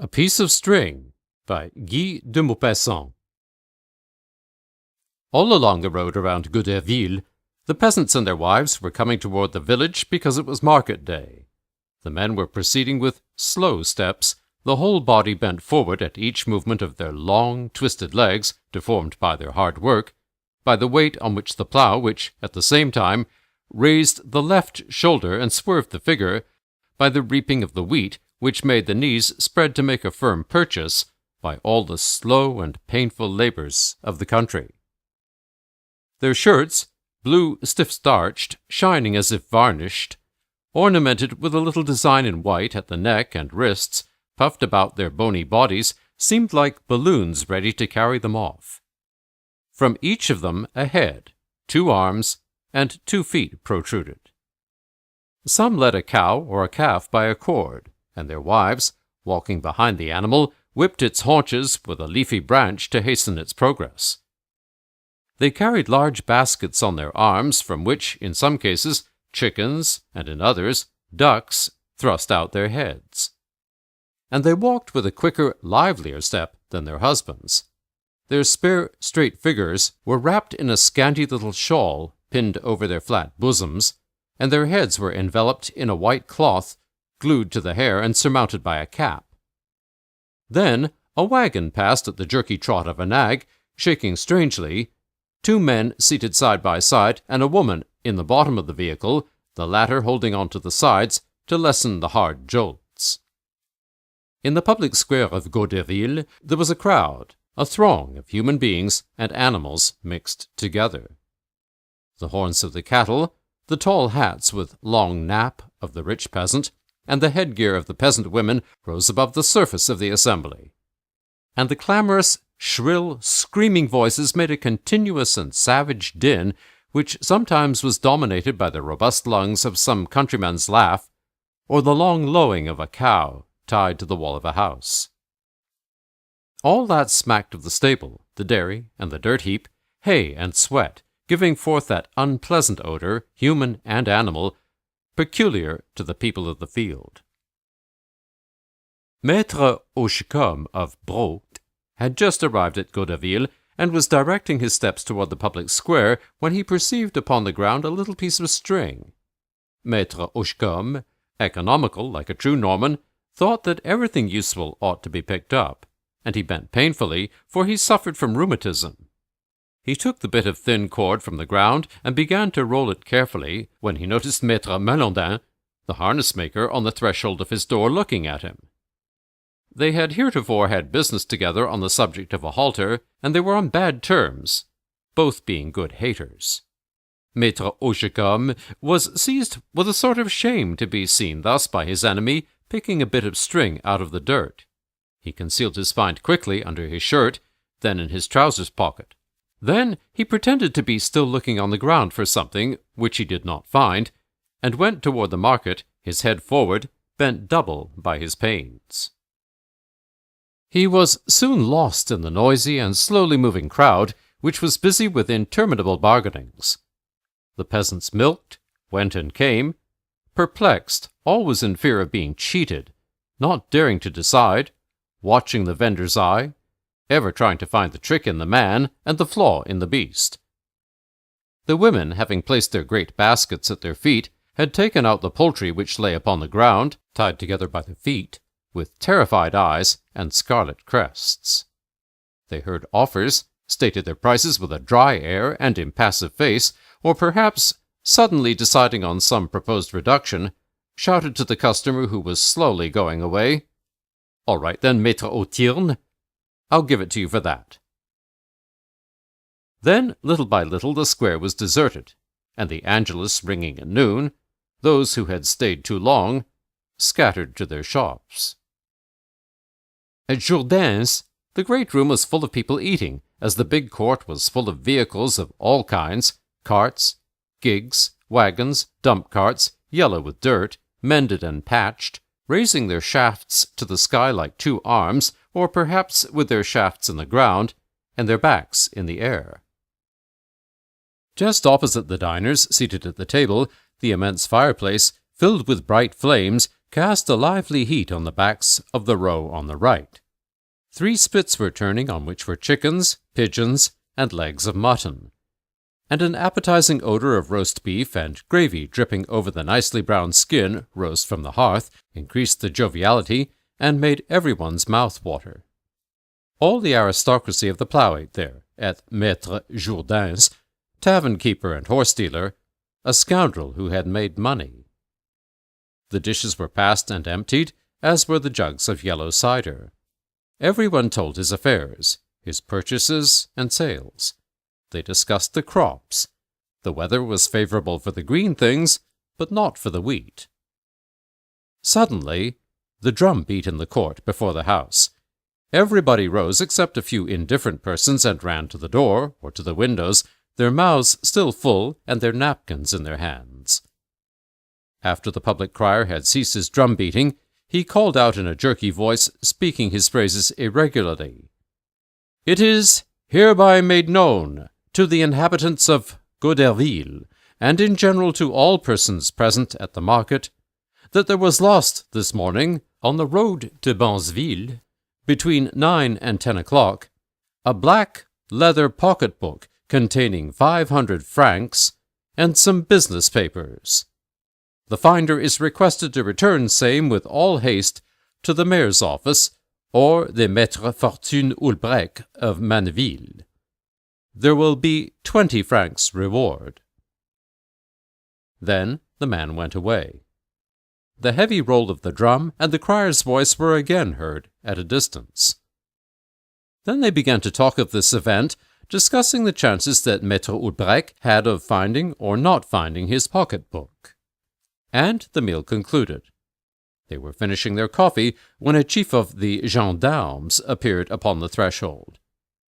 A Piece of String by Guy de Maupassant. All along the road around Goderville, the peasants and their wives were coming toward the village because it was market day. The men were proceeding with slow steps, the whole body bent forward at each movement of their long, twisted legs, deformed by their hard work, by the weight on which the plough, which, at the same time, raised the left shoulder and swerved the figure, by the reaping of the wheat, which made the knees spread to make a firm purchase, by all the slow and painful labors of the country. Their shirts, blue stiff-starched, shining as if varnished, ornamented with a little design in white at the neck and wrists, puffed about their bony bodies, seemed like balloons ready to carry them off. From each of them a head, 2 arms, and 2 feet protruded. Some led a cow or a calf by a cord, and their wives, walking behind the animal, whipped its haunches with a leafy branch to hasten its progress. They carried large baskets on their arms, from which, in some cases, chickens, and in others, ducks, thrust out their heads. And they walked with a quicker, livelier step than their husbands. Their spare, straight figures were wrapped in a scanty little shawl pinned over their flat bosoms, and their heads were enveloped in a white cloth glued to the hair and surmounted by a cap. Then a wagon passed at the jerky trot of a nag, shaking strangely, 2 men seated side by side, and a woman in the bottom of the vehicle, the latter holding on to the sides to lessen the hard jolts. In the public square of Goderville there was a crowd, a throng of human beings and animals mixed together. The horns of the cattle, the tall hats with long nap of the rich peasant, and the headgear of the peasant women rose above the surface of the assembly. And the clamorous, shrill, screaming voices made a continuous and savage din, which sometimes was dominated by the robust lungs of some countryman's laugh, or the long lowing of a cow tied to the wall of a house. All that smacked of the stable, the dairy, and the dirt heap, hay and sweat, giving forth that unpleasant odor, human and animal, peculiar to the people of the field. Maître Auchicom of Brodt had just arrived at Goderville and was directing his steps toward the public square when he perceived upon the ground a little piece of string. Maître Auchicom, economical like a true Norman, thought that everything useful ought to be picked up, and he bent painfully, for he suffered from rheumatism. He took the bit of thin cord from the ground and began to roll it carefully when he noticed Maître Melandin, the harness-maker, on the threshold of his door looking at him. They had heretofore had business together on the subject of a halter, and they were on bad terms, both being good haters. Maître Auchicom was seized with a sort of shame to be seen thus by his enemy picking a bit of string out of the dirt. He concealed his find quickly under his shirt, then in his trousers pocket. Then he pretended to be still looking on the ground for something which he did not find, and went toward the market, his head forward, bent double by his pains. He was soon lost in the noisy and slowly moving crowd, which was busy with interminable bargainings. The peasants milked, went and came, perplexed, always in fear of being cheated, not daring to decide, watching the vendor's eye, ever trying to find the trick in the man and the flaw in the beast. The women, having placed their great baskets at their feet, had taken out the poultry which lay upon the ground, tied together by the feet, with terrified eyes and scarlet crests. They heard offers, stated their prices with a dry air and impassive face, or perhaps, suddenly deciding on some proposed reduction, shouted to the customer who was slowly going away, "All right then, Maître Autirne, I'll give it to you for that." Then, little by little, the square was deserted, and the Angelus ringing at noon, those who had stayed too long scattered to their shops. At Jourdain's, the great room was full of people eating, as the big court was full of vehicles of all kinds, carts, gigs, wagons, dump carts, yellow with dirt, mended and patched, raising their shafts to the sky like 2 arms, or perhaps with their shafts in the ground, and their backs in the air. Just opposite the diners, seated at the table, the immense fireplace, filled with bright flames, cast a lively heat on the backs of the row on the right. 3 spits were turning on which were chickens, pigeons, and legs of mutton, and an appetizing odor of roast beef and gravy dripping over the nicely browned skin rose from the hearth, increased the joviality, and made everyone's mouth water. All the aristocracy of the Plough ate there, at Maître Jourdain's, tavern-keeper and horse-dealer, a scoundrel who had made money. The dishes were passed and emptied, as were the jugs of yellow cider. Everyone told his affairs, his purchases and sales. They discussed the crops. The weather was favorable for the green things, but not for the wheat. Suddenly, the drum beat in the court before the house. Everybody rose except a few indifferent persons and ran to the door or to the windows, their mouths still full and their napkins in their hands. After the public crier had ceased his drum beating, he called out in a jerky voice, speaking his phrases irregularly, "It is hereby made known to the inhabitants of Goderville, and in general to all persons present at the market, that there was lost this morning on the road to Bansville, between 9 and 10 o'clock, a black leather pocket-book containing 500 francs and some business papers. The finder is requested to return same with all haste to the mayor's office or the Maître Fortune Ulbrec of Manneville. There will be 20 francs reward." Then the man went away. The heavy roll of the drum and the crier's voice were again heard at a distance. Then they began to talk of this event, discussing the chances that Maître Ulbrec had of finding or not finding his pocket-book. And the meal concluded. They were finishing their coffee when a chief of the gendarmes appeared upon the threshold.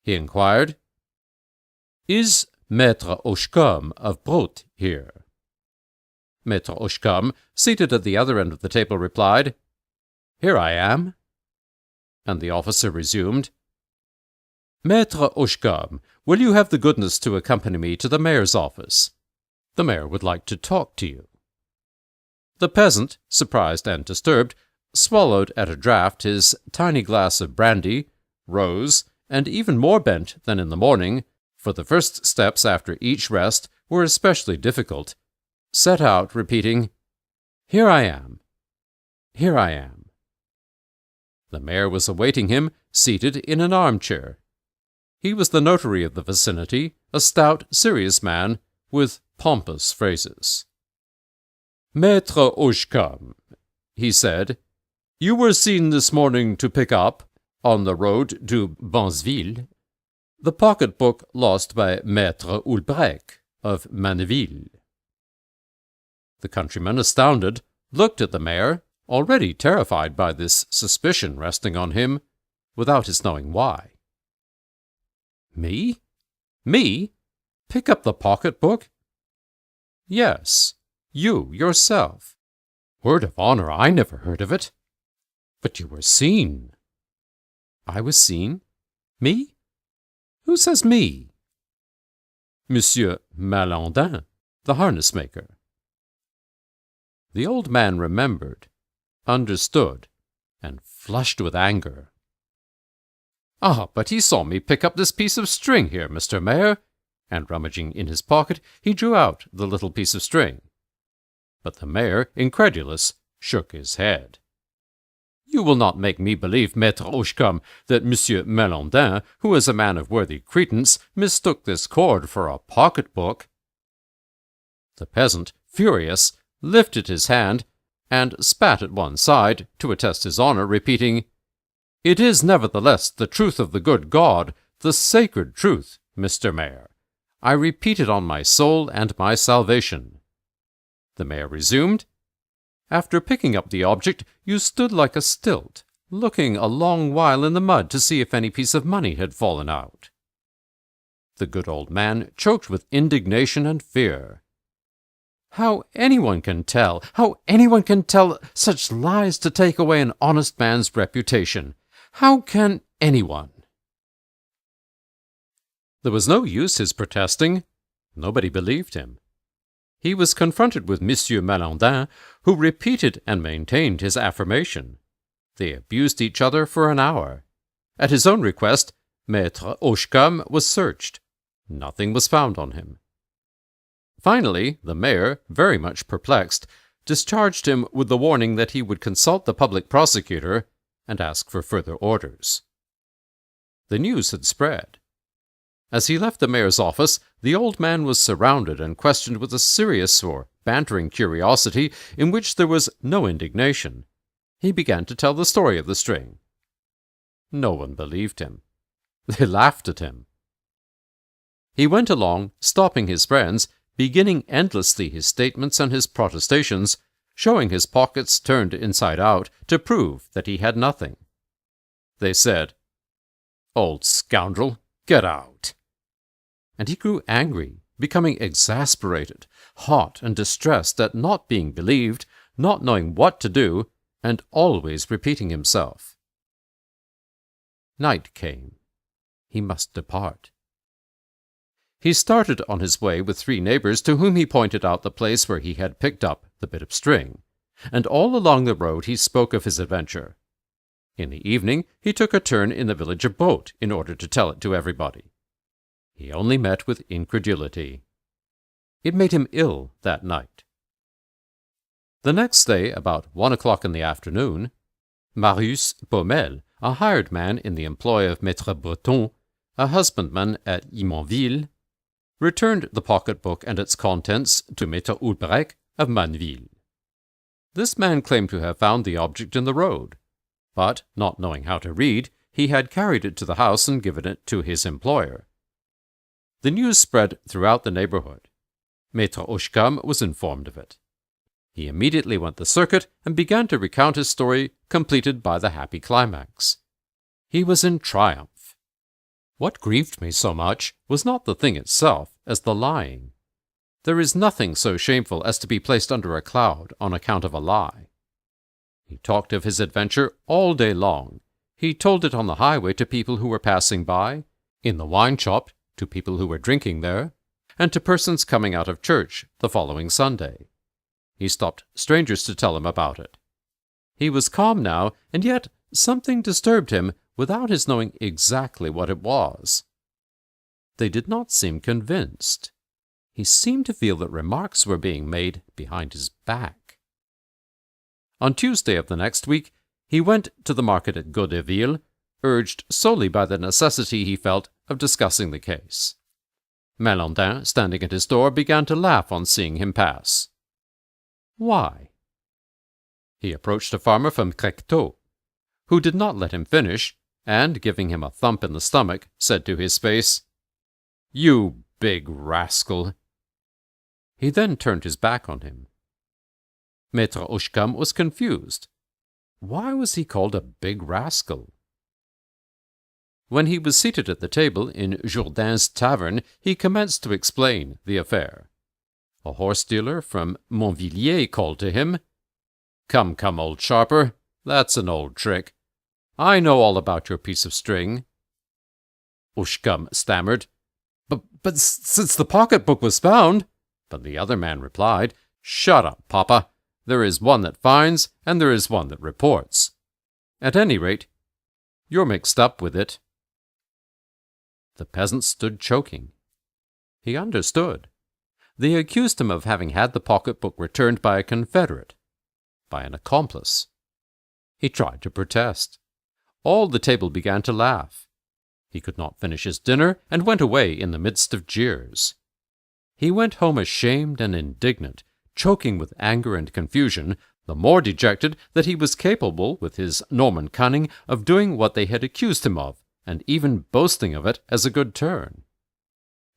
He inquired, "Is Maître Oshcombe of Brot here?" Maître Oshcombe, seated at the other end of the table, replied, "Here I am." And the officer resumed, "Maître Oshcombe, will you have the goodness to accompany me to the mayor's office? The mayor would like to talk to you." The peasant, surprised and disturbed, swallowed at a draught his tiny glass of brandy, rose, and even more bent than in the morning, for the first steps after each rest were especially difficult, set out repeating, "Here I am. Here I am." The mayor was awaiting him, seated in an armchair. He was the notary of the vicinity, a stout, serious man, with pompous phrases. "Maître Oshcombe," he said, "you were seen this morning to pick up, on the road to Bansville, the pocket-book lost by Maître Ulbrec of Manneville." The countryman, astounded, looked at the mayor, already terrified by this suspicion resting on him, without his knowing why. "Me? Me? Pick up the pocket-book?" "Yes, you yourself. Word of honor, I never heard of it." "But you were seen." "I was seen? Me? Who says me?" "Monsieur Malandin, the harness-maker." The old man remembered, understood, and flushed with anger. "Ah, but he saw me pick up this piece of string here, Mr. Mayor," and rummaging in his pocket, he drew out the little piece of string. But the mayor, incredulous, shook his head. "You will not make me believe, Maître Oshcombe, that Monsieur Malandin, who is a man of worthy credence, mistook this cord for a pocket-book." The peasant, furious, lifted his hand and spat at one side to attest his honor, repeating, "It is nevertheless the truth of the good God, the sacred truth, Mr. Mayor. I repeat it on my soul and my salvation." The mayor resumed, "After picking up the object, you stood like a stilt, looking a long while in the mud to see if any piece of money had fallen out." The good old man choked with indignation and fear. How anyone can tell such lies to take away an honest man's reputation? How can anyone? There was no use his protesting. Nobody believed him. he was confronted with Monsieur Malandin, who repeated and maintained his affirmation. They abused each other for an hour. At his own request, Maître Hochecombe was searched. Nothing was found on him. Finally, the mayor, very much perplexed, discharged him with the warning that he would consult the public prosecutor and ask for further orders. The news had spread. As he left the mayor's office, the old man was surrounded and questioned with a serious or bantering curiosity in which there was no indignation. He began to tell the story of the string. No one believed him. They laughed at him. He went along, stopping his friends, beginning endlessly his statements and his protestations, showing his pockets turned inside out to prove that he had nothing. They said, "Old scoundrel, get out!" And he grew angry, becoming exasperated, hot and distressed at not being believed, not knowing what to do, and always repeating himself. Night came. He must depart. He started on his way with 3 neighbors to whom he pointed out the place where he had picked up the bit of string, and all along the road he spoke of his adventure. In the evening he took a turn in the village of Boat in order to tell it to everybody. He only met with incredulity. It made him ill that night. The next day, about 1 o'clock in the afternoon, Marius Baumel, a hired man in the employ of Maître Breton, a husbandman at Imonville, returned the pocket-book and its contents to Maître Ulbrech of Manneville. This man claimed to have found the object in the road, but, not knowing how to read, he had carried it to the house and given it to his employer. The news spread throughout the neighborhood. Maître Hochecombe was informed of it. He immediately went the circuit and began to recount his story, completed by the happy climax. He was in triumph. What grieved me so much was not the thing itself as the lying. There is nothing so shameful as to be placed under a cloud on account of a lie. He talked of his adventure all day long. He told it on the highway to people who were passing by, in the wine shop to people who were drinking there, and to persons coming out of church the following Sunday. He stopped strangers to tell him about it. He was calm now, and yet something disturbed him without his knowing exactly what it was. They did not seem convinced. He seemed to feel that remarks were being made behind his back. On Tuesday of the next week, he went to the market at Goderville, urged solely by the necessity he felt of discussing the case. Malandin, standing at his door, began to laugh on seeing him pass. Why? He approached a farmer from Crecteau, who did not let him finish, and, giving him a thump in the stomach, said to his face, "You big rascal!" He then turned his back on him. Maître Hochecombe was confused. Why was he called a big rascal? When he was seated at the table in Jourdain's tavern, he commenced to explain the affair. A horse-dealer from Montvilliers called to him, "Come, come, old sharper, that's an old trick. I know all about your piece of string." Hochecombe stammered, But since the pocket-book was found—" But the other man replied, "Shut up, Papa. There is one that finds, and there is one that reports. At any rate, you're mixed up with it." The peasant stood choking. He understood. They accused him of having had the pocket-book returned by a confederate, by an accomplice. He tried to protest. All the table began to laugh. He could not finish his dinner and went away in the midst of jeers. He went home ashamed and indignant, choking with anger and confusion, the more dejected that he was capable, with his Norman cunning, of doing what they had accused him of, and even boasting of it as a good turn.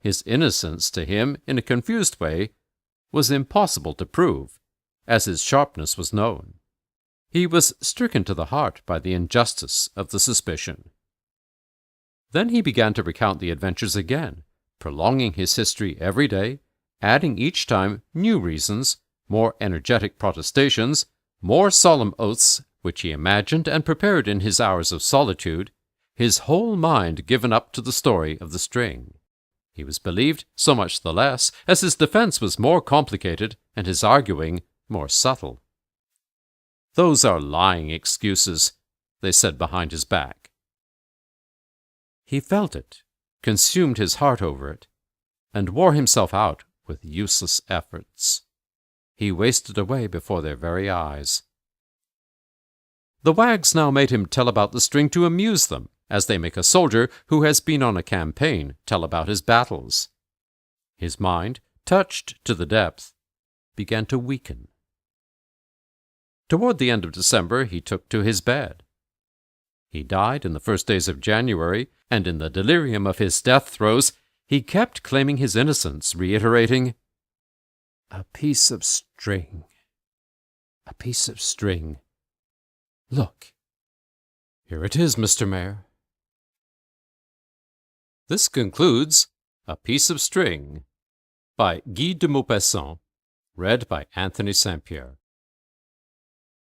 His innocence to him, in a confused way, was impossible to prove, as his sharpness was known. He was stricken to the heart by the injustice of the suspicion. Then he began to recount the adventures again, prolonging his history every day, adding each time new reasons, more energetic protestations, more solemn oaths which he imagined and prepared in his hours of solitude, his whole mind given up to the story of the string. He was believed so much the less, as his defense was more complicated and his arguing more subtle. "Those are lying excuses," they said behind his back. He felt it, consumed his heart over it, and wore himself out with useless efforts. He wasted away before their very eyes. The wags now made him tell about the string to amuse them, as they make a soldier who has been on a campaign tell about his battles. His mind, touched to the depth, began to weaken. Toward the end of December, he took to his bed. He died in the first days of January, and in the delirium of his death throes, he kept claiming his innocence, reiterating, "A piece of string, a piece of string. Look, here it is, Mr. Mayor." This concludes A Piece of String by Guy de Maupassant, read by Anthony St. Pierre.